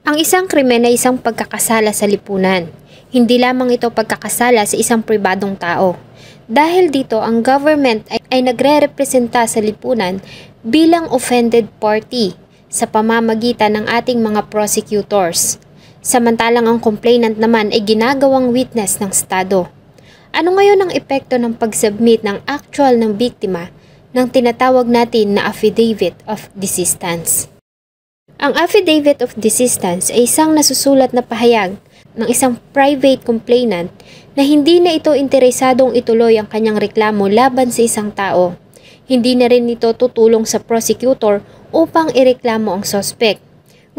Ang isang krimen ay isang pagkakasala sa lipunan. Hindi lamang ito pagkakasala sa isang pribadong tao. Dahil dito, ang government ay nagre-representa sa lipunan bilang offended party sa pamamagitan ng ating mga prosecutors. Samantalang ang complainant naman ay ginagawang witness ng Estado. Ano ngayon ang epekto ng pag-submit ng actual ng biktima ng tinatawag natin na affidavit of desistance? Ang affidavit of desistance ay isang nasusulat na pahayag ng isang private complainant na hindi na ito interesadong ituloy ang kanyang reklamo laban sa isang tao. Hindi na rin ito tutulong sa prosecutor upang ireklamo ang suspect.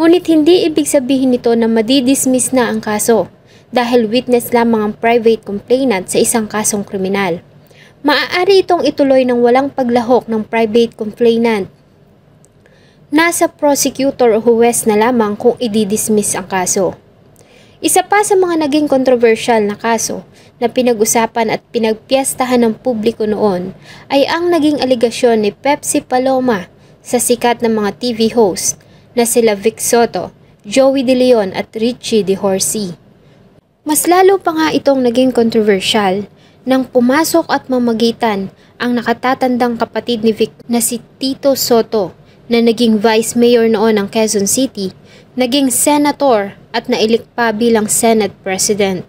Ngunit hindi ibig sabihin nito na madidismiss na ang kaso dahil witness lamang ang private complainant sa isang kasong kriminal. Maaari itong ituloy ng walang paglahok ng private complainant. Nasa prosecutor o huwes na lamang kung i-dismiss ang kaso. Isa pa sa mga naging controversial na kaso na pinag-usapan at pinagpiyastahan ng publiko noon ay ang naging aligasyon ni Pepsi Paloma sa sikat na mga TV host na sila Vic Soto, Joey De Leon at Richie De Horsey. Mas lalo pa nga itong naging controversial nang pumasok at mamagitan ang nakatatandang kapatid ni Vic na si Tito Soto na naging Vice Mayor noon ng Quezon City, naging Senator at nailik pa bilang Senate President.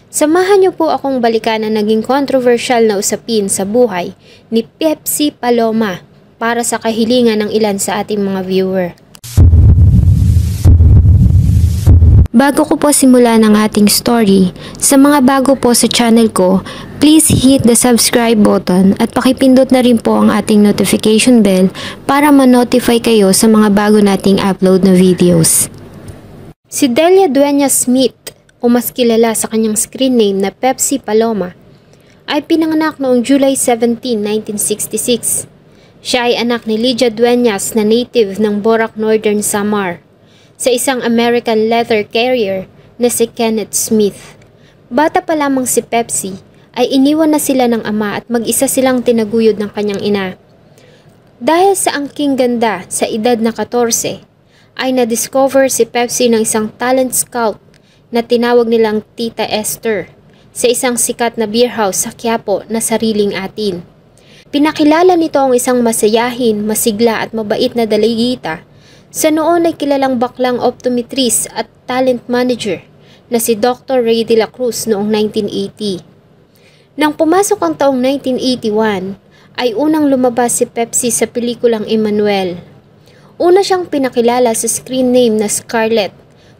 Samahan niyo po akong balikan ang naging controversial na usapin sa buhay ni Pepsi Paloma para sa kahilingan ng ilan sa ating mga viewer. Bago ko po simulan ang ating story, sa mga bago po sa channel ko, please hit the subscribe button at pakipindot na rin po ang ating notification bell para ma-notify kayo sa mga bago nating upload na videos. Si Delia Dueñas Smith, o mas kilala sa kanyang screen name na Pepsi Paloma, ay pinanganak noong July 17, 1966. Siya ay anak ni Lydia Dueñas na native ng Borac, Northern Samar, sa isang American leather carrier na si Kenneth Smith. Bata pa lamang si Pepsi ay iniwan na sila ng ama at mag-isa silang tinaguyod ng kanyang ina. Dahil sa angking ganda sa edad na 14, ay na-discover si Pepsi ng isang talent scout na tinawag nilang Tita Esther sa isang sikat na beer house sa Quiapo na Sariling Atin. Pinakilala nito ang isang masayahin, masigla at mabait na dalagita sa noon ay kilalang baklang optometrist at talent manager na si Dr. Ray de la Cruz noong 1980. Nang pumasok ang taong 1981, ay unang lumabas si Pepsi sa pelikulang Emmanuel. Una siyang pinakilala sa screen name na Scarlett,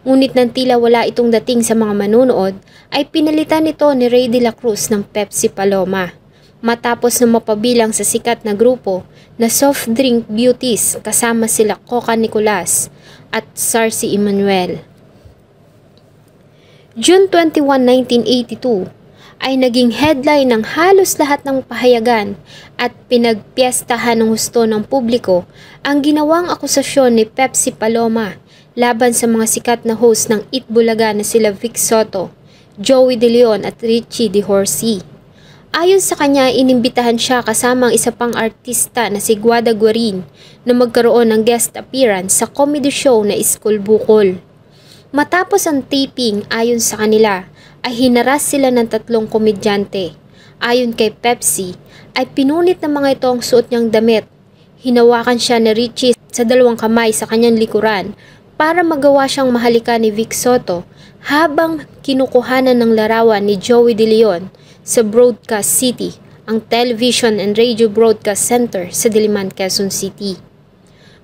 ngunit nang tila wala itong dating sa mga manunood, ay pinalitan ito ni Ray de la Cruz ng Pepsi Paloma, matapos na mapabilang sa sikat na grupo na soft drink beauties kasama sila Coca Nicolas at Sarcy Emmanuel. June 21, 1982 ay naging headline ng halos lahat ng pahayagan at pinagpiestahan ng husto ng publiko ang ginawang akusasyon ni Pepsi Paloma laban sa mga sikat na host ng Itbulaga na sila Vic Soto, Joey De Leon at Richie De Horsey. Ayon sa kanya, inimbitahan siya kasama ang isa pang artista na si Guada Guarin na magkaroon ng guest appearance sa comedy show na Iskul Bukol. Matapos ang taping, ayon sa kanila, ay hinaras sila ng 3 komedyante. Ayon kay Pepsi, ay pinunit ng mga ito ang suot niyang damit. Hinawakan siya ni Richie sa 2 kamay sa kanyang likuran para magawa siyang mahalika ni Vic Soto habang kinukuhanan ng larawan ni Joey De Leon sa Broadcast City, ang Television and Radio Broadcast Center sa Diliman, Quezon City.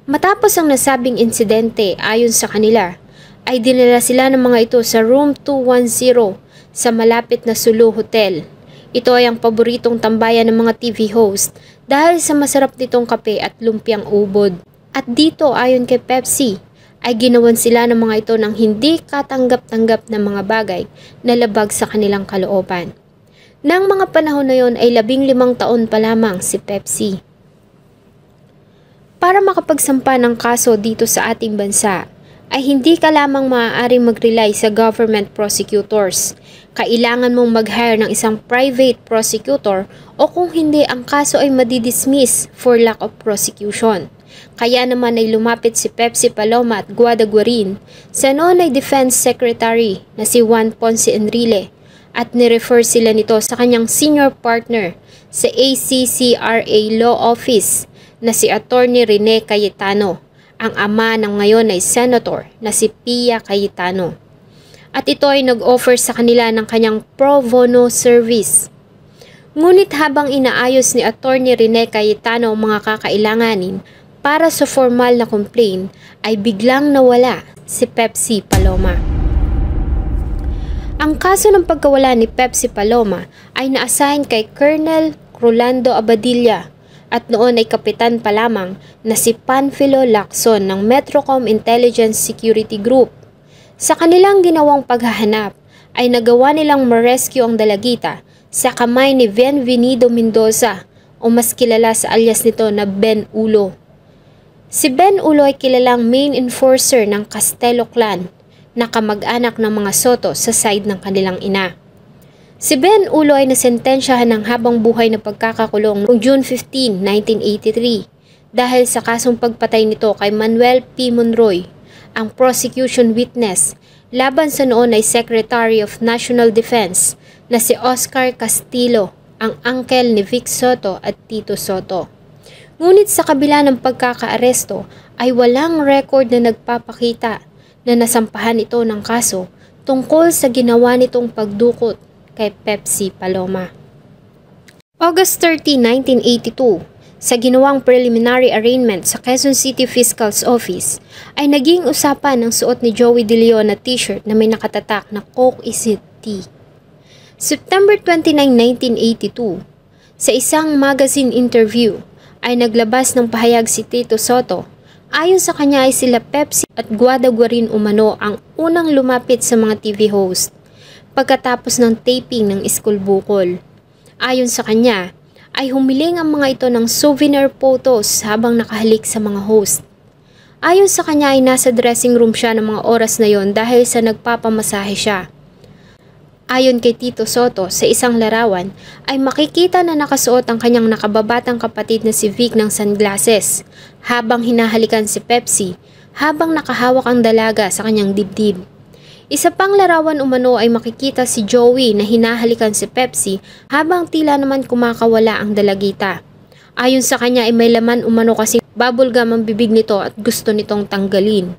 Matapos ang nasabing insidente, ayon sa kanila, ay dinala sila ng mga ito sa Room 210 sa malapit na Sulu Hotel. Ito ay ang paboritong tambayan ng mga TV host dahil sa masarap nitong kape at lumpiang ubod. At dito, ayon kay Pepsi, ay ginawan sila ng mga ito ng hindi katanggap-tanggap na mga bagay na labag sa kanilang kalooban. Nang mga panahon na yon ay 15 taon pa lamang si Pepsi. Para makapagsampa ng kaso dito sa ating bansa, ay hindi ka lamang maaaring mag-rely sa government prosecutors. Kailangan mong mag-hire ng isang private prosecutor o kung hindi ang kaso ay madidismiss for lack of prosecution. Kaya naman ay lumapit si Pepsi Paloma at Guadaguarin sa noon ay Defense Secretary na si Juan Ponce Enrile at nirefer sila nito sa kanyang senior partner sa ACCRA Law Office na si Attorney Rene Cayetano, ang ama ng ngayon ay Senator na si Pia Cayetano. At ito ay nag-offer sa kanila ng kanyang pro bono service. Ngunit habang inaayos ni Attorney Rene Cayetano ang mga kakailanganin para sa formal na complaint, ay biglang nawala si Pepsi Paloma. Ang kaso ng pagkawala ni Pepsi Paloma ay na-assign kay Colonel Rolando Abadilla at noon ay kapitan pa lamang na si Panfilo Lacson ng Metrocom Intelligence Security Group. Sa kanilang ginawang paghahanap ay nagawa nilang ma-rescue ang dalagita sa kamay ni Bienvenido Mendoza o mas kilala sa alias nito na Ben Ulo. Si Ben Ulo ay kilalang main enforcer ng Castelo Clan na kamag-anak ng mga Soto sa side ng kanilang ina. Si Ben Ulo ay nasentensyahan ng habang buhay na pagkakakulong noong June 15, 1983 dahil sa kasong pagpatay nito kay Manuel P. Monroy, ang prosecution witness laban sa noon ay Secretary of National Defense na si Oscar Castillo, ang uncle ni Vic Soto at Tito Soto. Ngunit sa kabila ng pagkakaaresto ay walang record na nagpapakita na nasampahan ito ng kaso tungkol sa ginawa nitong pagdukot kay Pepsi Paloma. August 30, 1982, sa ginawang preliminary arraignment sa Quezon City Fiscal's Office, ay naging usapan ang suot ni Joey De Leon na t-shirt na may nakatatak na Coke is it tea. September 29, 1982, sa isang magazine interview, ay naglabas ng pahayag si Tito Soto. Ayon sa kanya ay sila Pepsi at Guadaguarin umano ang unang lumapit sa mga TV host pagkatapos ng taping ng School Bukol. Ayon sa kanya ay humiling ang mga ito ng souvenir photos habang nakahalik sa mga host. Ayon sa kanya ay nasa dressing room siya ng mga oras na yon dahil sa nagpapamasahe siya. Ayon kay Tito Soto, sa isang larawan ay makikita na nakasuot ang kanyang nakababatang kapatid na si Vic ng sunglasses habang hinahalikan si Pepsi habang nakahawak ang dalaga sa kanyang dibdib. Isa pang larawan umano ay makikita si Joey na hinahalikan si Pepsi habang tila naman kumakawala ang dalagita. Ayon sa kanya ay may laman umano kasi bubblegum ang bibig nito at gusto nitong tanggalin.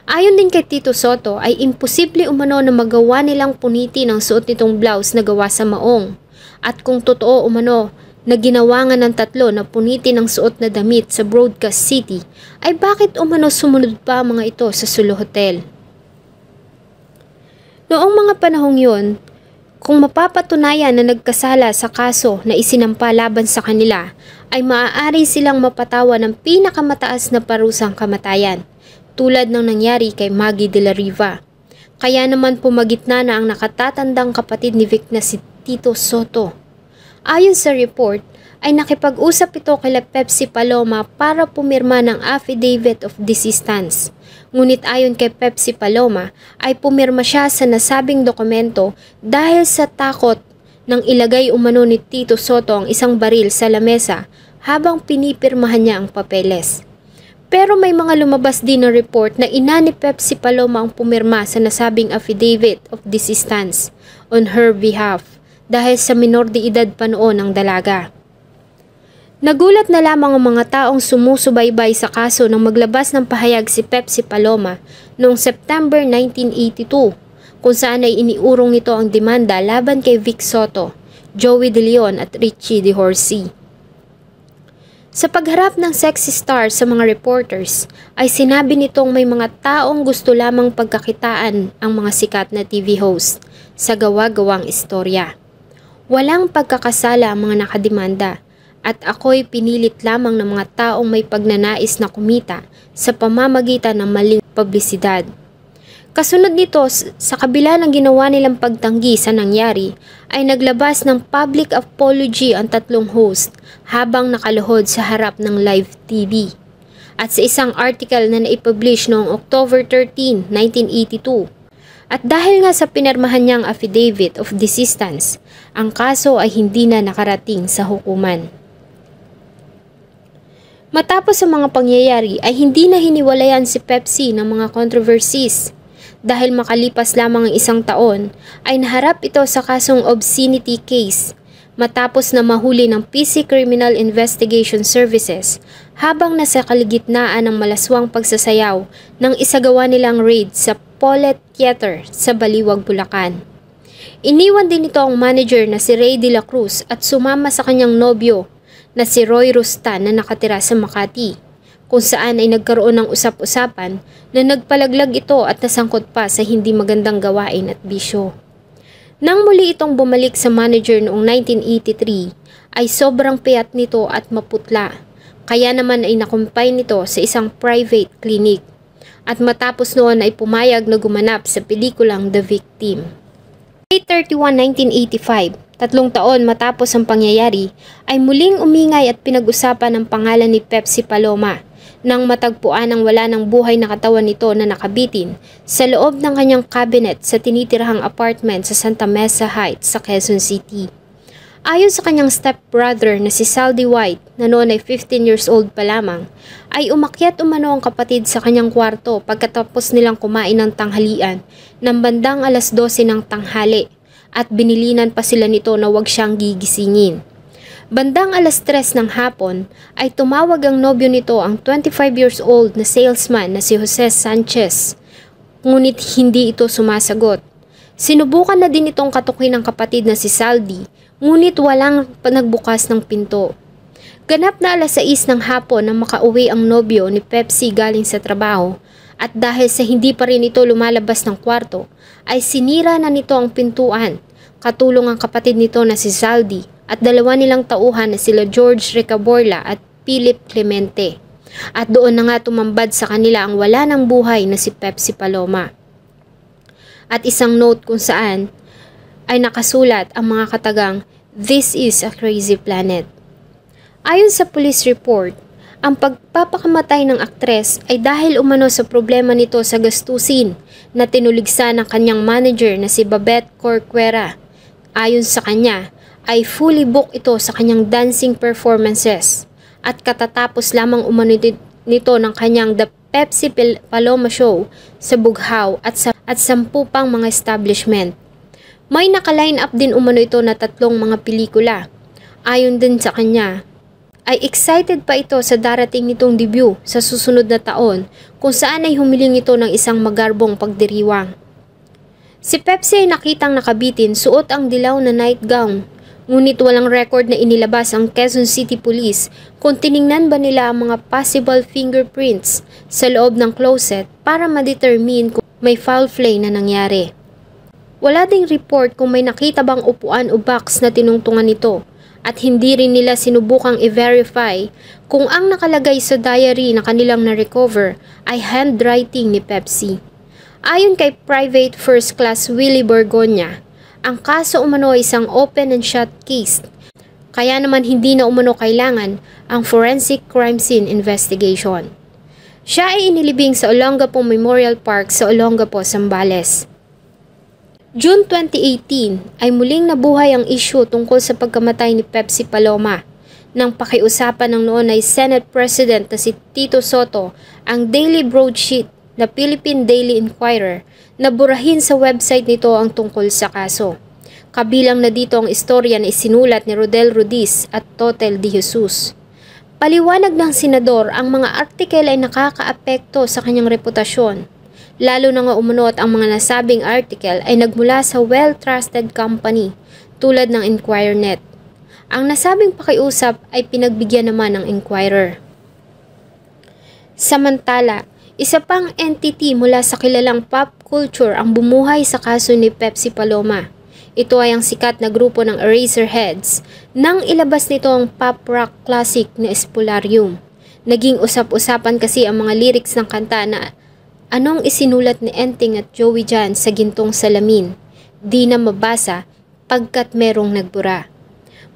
Ayon din kay Tito Soto ay imposible umano na magawa nilang punitin ang suot nitong blouse na gawa sa maong. At kung totoo umano na ginawa nga ng tatlo na punitin ang suot na damit sa Broadcast City, ay bakit umano sumunod pa ang mga ito sa Sulu Hotel? Noong mga panahong yon, kung mapapatunayan na nagkasala sa kaso na isinampa laban sa kanila, ay maaari silang mapatawa ng pinakamataas na parusang kamatayan, tulad ng nangyari kay Maggie de la Riva. Kaya naman pumagitna na ang nakatatandang kapatid ni Vic na si Tito Soto. Ayon sa report, ay nakipag-usap ito kay Pepsi Paloma para pumirma ng affidavit of desistance. Ngunit ayon kay Pepsi Paloma ay pumirma siya sa nasabing dokumento dahil sa takot nang ilagay umano ni Tito Soto ang isang baril sa lamesa habang pinipirmahan niya ang papeles. Pero may mga lumabas din na report na ina ni Pepsi Paloma ang pumirma sa nasabing affidavit of desistance on her behalf dahil sa minor de edad pa noon ang dalaga. Nagulat na lamang ang mga taong sumusubaybay sa kaso nang maglabas ng pahayag si Pepsi Paloma noong September 1982 kung saan ay iniurong nito ang demanda laban kay Vic Soto, Joey De Leon at Richie De Horsey. Sa pagharap ng sexy star sa mga reporters, ay sinabi nitong may mga taong gusto lamang pagkakitaan ang mga sikat na TV host sa gawa-gawang istorya. Walang pagkakasala ang mga nakademanda at ako'y pinilit lamang ng mga taong may pagnanais na kumita sa pamamagitan ng maling publisidad. Kasunod nito, sa kabila ng ginawa nilang pagtanggi sa nangyari, ay naglabas ng public apology ang tatlong host habang nakaluhod sa harap ng live TV. At sa isang article na naipublish noong October 13, 1982, at dahil nga sa pinirmahan niyang affidavit of desistance, ang kaso ay hindi na nakarating sa hukuman. Matapos sa mga pangyayari ay hindi na hiniwalayan si Pepsi ng mga controversies. Dahil makalipas lamang ang isang taon, ay naharap ito sa kasong obscenity case matapos na mahuli ng PC Criminal Investigation Services habang nasa kaligitnaan ng malaswang pagsasayaw nang isagawa nilang raid sa Paulet Theater sa Baliwag, Bulacan. Iniwan din ito ang manager na si Ray de la Cruz at sumama sa kanyang nobyo na si Roy Rustan na nakatira sa Makati, kung saan ay nagkaroon ng usap-usapan na nagpalaglag ito at nasangkot pa sa hindi magandang gawain at bisyo. Nang muli itong bumalik sa manager noong 1983, ay sobrang payat nito at maputla, kaya naman ay nakumpay nito sa isang private clinic. At matapos noon ay pumayag na gumanap sa pelikulang The Victim. May 31, 1985, 3 taon matapos ang pangyayari, ay muling umingay at pinag-usapan ang pangalan ni Pepsi Paloma nang matagpuan ang wala ng buhay na katawan nito na nakabitin sa loob ng kanyang cabinet sa tinitirahang apartment sa Santa Mesa Heights sa Quezon City. Ayon sa kanyang stepbrother na si Saldi White na noon ay 15 years old pa lamang, ay umakyat umano ang kapatid sa kanyang kwarto pagkatapos nilang kumain ng tanghalian ng bandang alas 12 ng tanghali at binilinan pa sila nito na huwag siyang gigisingin. Bandang alas 3 ng hapon ay tumawag ang nobyo nito, ang 25 years old na salesman na si Jose Sanchez, ngunit hindi ito sumasagot. Sinubukan na din itong katukin ng kapatid na si Saldi, ngunit walang nagbukas ng pinto. Ganap na alas 6 ng hapon nang makauwi ang nobyo ni Pepsi galing sa trabaho, at dahil sa hindi pa rin ito lumalabas ng kwarto, ay sinira na nito ang pintuan, katulong ang kapatid nito na si Saldi at dalawa nilang tauhan na sila George Recaborla at Philip Clemente. At doon na nga tumambad sa kanila ang wala ng buhay na si Pepsi Paloma. At isang note kung saan ay nakasulat ang mga katagang, "This is a crazy planet." Ayon sa police report, ang pagpapakamatay ng aktres ay dahil umano sa problema nito sa gastusin na tinuligsa ng kanyang manager na si Babette Corcuera. Ayon sa kanya, ay fully booked ito sa kanyang dancing performances at katatapos lamang umano nito ng kanyang The Pepsi Paloma Show sa Bughaw at 10 pang mga establishment. May naka-line up din umano ito na 3 mga pelikula. Ayon din sa kanya, ay excited pa ito sa darating nitong debut sa susunod na taon kung saan ay humiling ito ng isang magarbong pagdiriwang. Si Pepsi ay nakitang nakabitin suot ang dilaw na nightgown. Ngunit walang record na inilabas ang Quezon City Police kung tiningnan ba nila ang mga possible fingerprints sa loob ng closet para ma-determine kung may foul play na nangyari. Wala ding report kung may nakita bang upuan o box na tinungtungan nito at hindi rin nila sinubukang i-verify kung ang nakalagay sa diary na kanilang na-recover ay handwriting ni Pepsi. Ayon kay Private First Class Willie Borgoña, ang kaso umano ay isang open and shut case, kaya naman hindi na umano kailangan ang forensic crime scene investigation. Siya ay inilibing sa Olongapo Memorial Park sa Olongapo, Zambales. June 2018 ay muling nabuhay ang issue tungkol sa pagkamatay ni Pepsi Paloma nang pakiusapan ng noon ay Senate President na si Tito Soto ang daily broadsheet na Philippine Daily Inquirer na burahin sa website nito ang tungkol sa kaso. Kabilang na dito ang istorya na isinulat ni Rodel Rudiz at Totel de Jesus. Paliwanag ng senador, ang mga artikel ay nakakaapekto sa kanyang reputasyon, lalo na nga umunot ang mga nasabing article ay nagmula sa well-trusted company tulad ng Inquirer.net. Ang nasabing pakiusap ay pinagbigyan naman ng Inquirer. Samantala, isa pang entity mula sa kilalang pop culture ang bumuhay sa kaso ni Pepsi Paloma. Ito ay ang sikat na grupo ng Eraserheads nang ilabas nito ang pop rock classic na Espolarium. Naging usap-usapan kasi ang mga lyrics ng kanta na anong isinulat ni Enting at Joey Jan sa Gintong Salamin. Di na mabasa pagkat merong nagbura.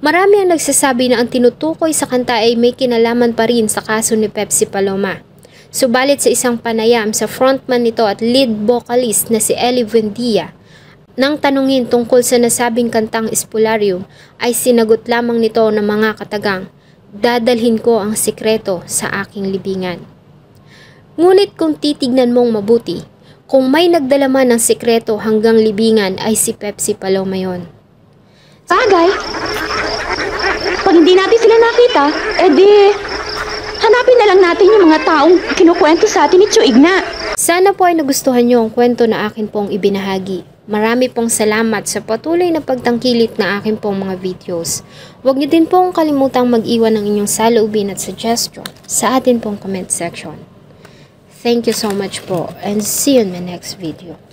Marami ang nagsasabi na ang tinutukoy sa kanta ay may kinalaman pa rin sa kaso ni Pepsi Paloma. Subalit sa isang panayam sa frontman nito at lead vocalist na si Eli Buendia, nang tanungin tungkol sa nasabing kantang Espolarium ay sinagot lamang nito ng mga katagang, dadalhin ko ang sikreto sa aking libingan. Ngunit kung titignan mong mabuti, kung may nagdala man ng sikreto hanggang libingan ay si Pepsi Paloma yon. Bagay! Pag hindi natin sila nakita, edi hanapin na lang natin yung mga taong kinukwento sa atin ni Chuigna. Sana po ay nagustuhan niyo ang kwento na akin pong ibinahagi. Marami pong salamat sa patuloy na pagtangkilik na akin pong mga videos. Huwag niyo din pong kalimutang mag-iwan ng inyong saloobin at suggestion sa atin pong comment section. Thank you so much po and see you in my next video.